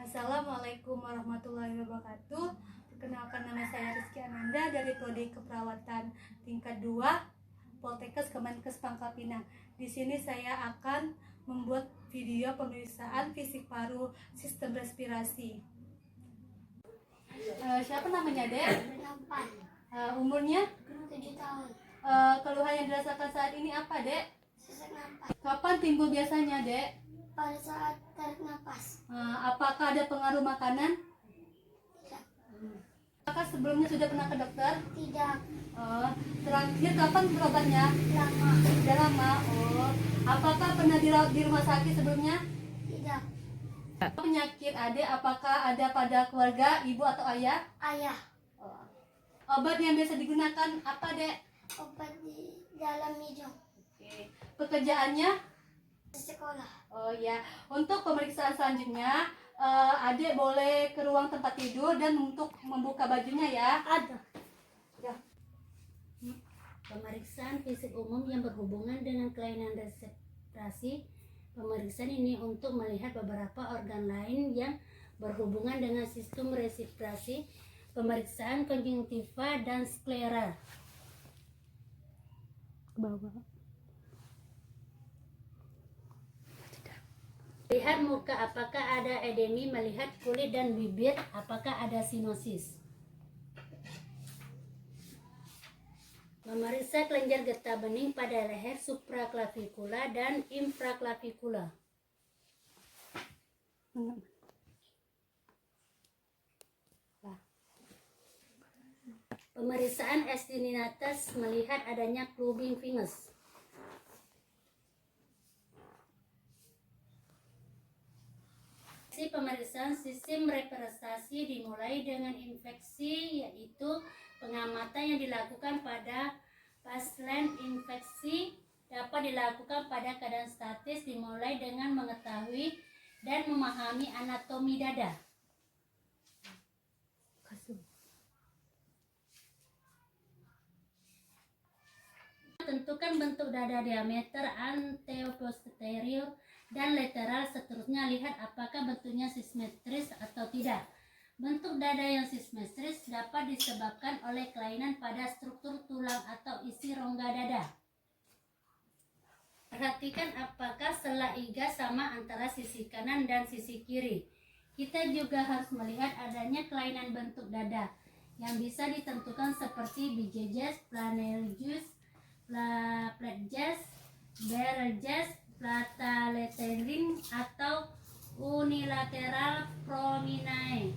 Assalamualaikum warahmatullahi wabarakatuh. Perkenalkan, nama saya Rizky Ananda dari Prodi Keperawatan tingkat 2 Poltekkes Kemenkes Pangkal Pinang. Di sini saya akan membuat video pemeriksaan fisik paru sistem respirasi. Siapa namanya, Dek? 8. Umurnya? 7 tahun. Keluhan yang dirasakan saat ini apa, Dek? Sesak napas. Kapan timbul biasanya, Dek? Pada saat tarik napas. Apakah ada pengaruh makanan? Tidak. Apakah sebelumnya sudah pernah ke dokter? Tidak. Terakhir kapan berobatnya? Lama. Sudah lama. Apakah pernah dirawat di rumah sakit sebelumnya? Tidak. Penyakit adik apakah ada pada keluarga, ibu atau ayah? Ayah. Obat yang biasa digunakan apa, Dek? Obat di dalam hidung. Oke. Pekerjaannya? Sekolah. Oh ya, untuk pemeriksaan selanjutnya, adik boleh ke ruang tempat tidur dan untuk membuka bajunya ya. Ada. Ya. Pemeriksaan fisik umum yang berhubungan dengan kelainan respirasi. Pemeriksaan ini untuk melihat beberapa organ lain yang berhubungan dengan sistem respirasi. Pemeriksaan konjungtiva dan sklera. Ke bawah. Lihat muka, apakah ada edemi, melihat kulit dan bibir, apakah ada sinosis. Memeriksa kelenjar getah bening pada leher supraklavikula dan infraklavikula. Pemeriksaan extensinatus melihat adanya clubbing venous. Pemeriksaan sistem respirasi dimulai dengan infeksi, yaitu pengamatan yang dilakukan pada pasien infeksi dapat dilakukan pada keadaan statis, dimulai dengan mengetahui dan memahami anatomi dada. Tentukan bentuk dada, diameter anteroposterior dan lateral, seterusnya lihat apakah bentuknya simetris atau tidak. Bentuk dada yang simetris dapat disebabkan oleh kelainan pada struktur tulang atau isi rongga dada. Perhatikan apakah sela iga sama antara sisi kanan dan sisi kiri. Kita juga harus melihat adanya kelainan bentuk dada yang bisa ditentukan seperti bijejas, planargus, flatjas, barreljas, plateletering atau unilateral prominae.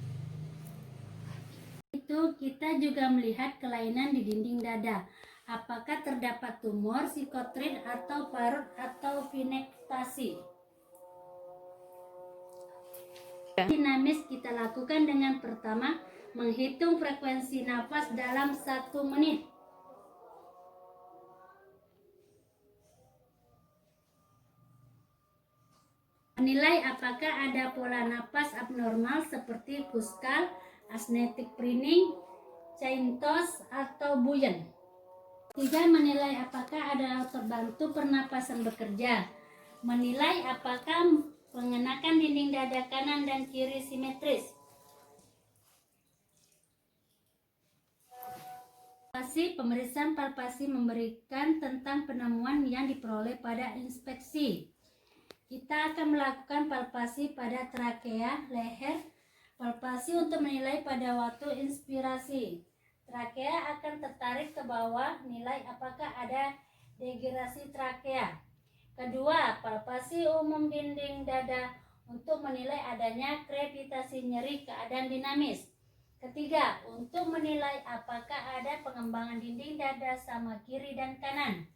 Itu kita juga melihat kelainan di dinding dada. Apakah terdapat tumor, sikotrit atau parut atau pinektasi. Dinamis kita lakukan dengan pertama menghitung frekuensi nafas dalam 1 menit. Menilai apakah ada pola napas abnormal seperti puskal, asnetic preening, chaintos, atau buoyant. 3. Menilai apakah ada terbantu pernapasan bekerja. Menilai apakah mengenakan dinding dada kanan dan kiri simetris. Pemeriksaan palpasi memberikan tentang penemuan yang diperoleh pada inspeksi. Kita akan melakukan palpasi pada trakea, leher, palpasi untuk menilai pada waktu inspirasi. Trakea akan tertarik ke bawah, nilai apakah ada degerasi trakea. Kedua, palpasi umum dinding dada untuk menilai adanya krepitasi nyeri, keadaan dinamis. Ketiga, untuk menilai apakah ada pengembangan dinding dada sama kiri dan kanan.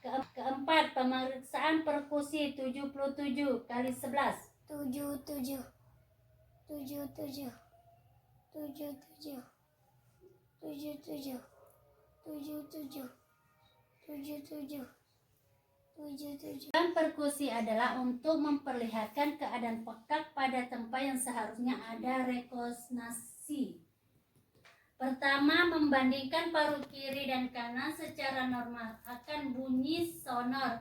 Keempat, pemeriksaan perkusi 77 kali 11. 77. 77. 77. 77. 77. 77. 77. Perkusi adalah untuk memperlihatkan keadaan pekak pada tempat yang seharusnya ada rekonstruksi. Pertama, membandingkan paru kiri dan kanan secara normal akan bunyi sonor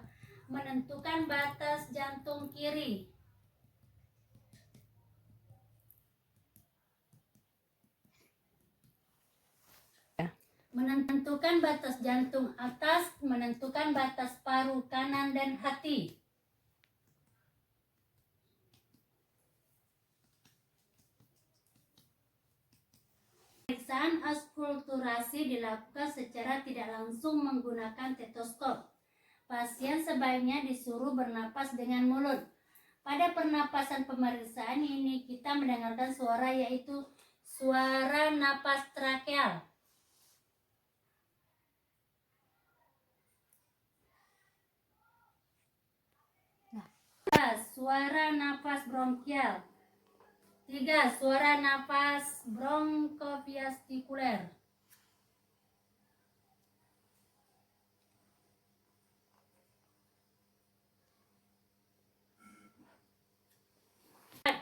menentukan batas jantung kiri. Menentukan batas jantung atas, menentukan batas paru kanan dan hati. Pemeriksaan auskulturasi dilakukan secara tidak langsung menggunakan stetoskop. Pasien sebaiknya disuruh bernapas dengan mulut. Pada pernapasan pemeriksaan ini kita mendengarkan suara, yaitu suara napas trakeal. Suara napas bronkial. 3. Suara napas bronkoviastikuler. 4.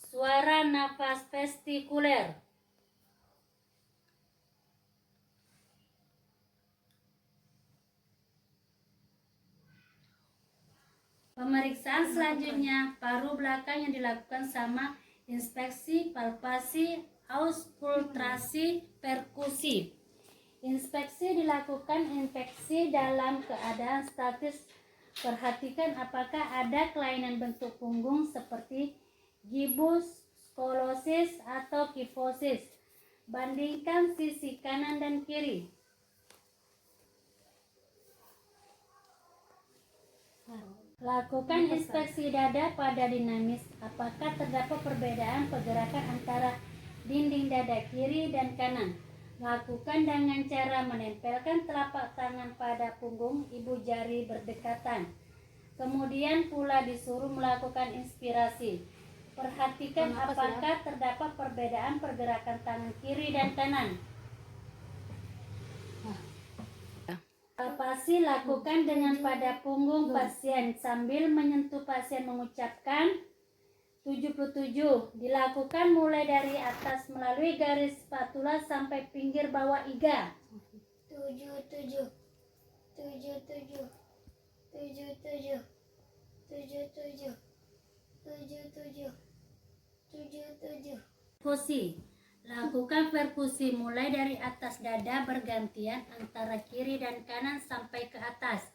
Suara napas vestikuler. Pemeriksaan selanjutnya paru belakang yang dilakukan sama inspeksi, palpasi, auskultasi, perkusi. Inspeksi dilakukan inspeksi dalam keadaan statis. Perhatikan apakah ada kelainan bentuk punggung seperti gibus, skolosis, atau kifosis. Bandingkan sisi kanan dan kiri. Lakukan inspeksi dada pada dinamis. Apakah terdapat perbedaan pergerakan antara dinding dada kiri dan kanan? Lakukan dengan cara menempelkan telapak tangan pada punggung, ibu jari berdekatan. Kemudian pula disuruh melakukan inspirasi. Perhatikan apakah terdapat perbedaan pergerakan tangan kiri dan kanan. Palpasi lakukan dengan pada punggung pasien sambil menyentuh pasien mengucapkan 77. Dilakukan mulai dari atas melalui garis spatula sampai pinggir bawah iga. 77 77 77 77 77 77. Perkusi. Lakukan perkusi mulai dari atas dada bergantian antara kiri dan kanan sampai ke atas.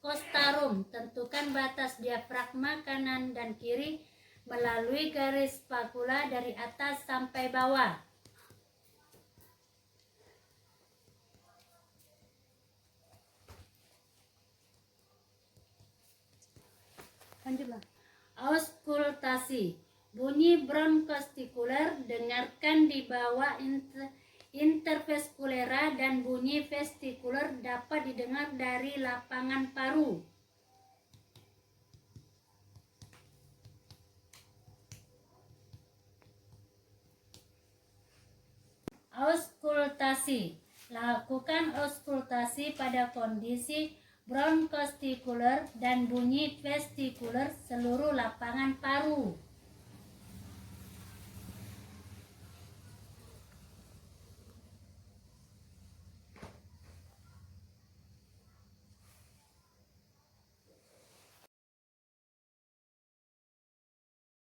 Kostarum. Tentukan batas diafragma kanan dan kiri melalui garis spatula dari atas sampai bawah. Lanjutlah. Auskultasi. Bunyi bronkostikuler dengarkan di bawah interveskulera dan bunyi vestikuler dapat didengar dari lapangan paru. Auskultasi. Lakukan auskultasi pada kondisi bronkostikuler dan bunyi vestikuler seluruh lapangan paru.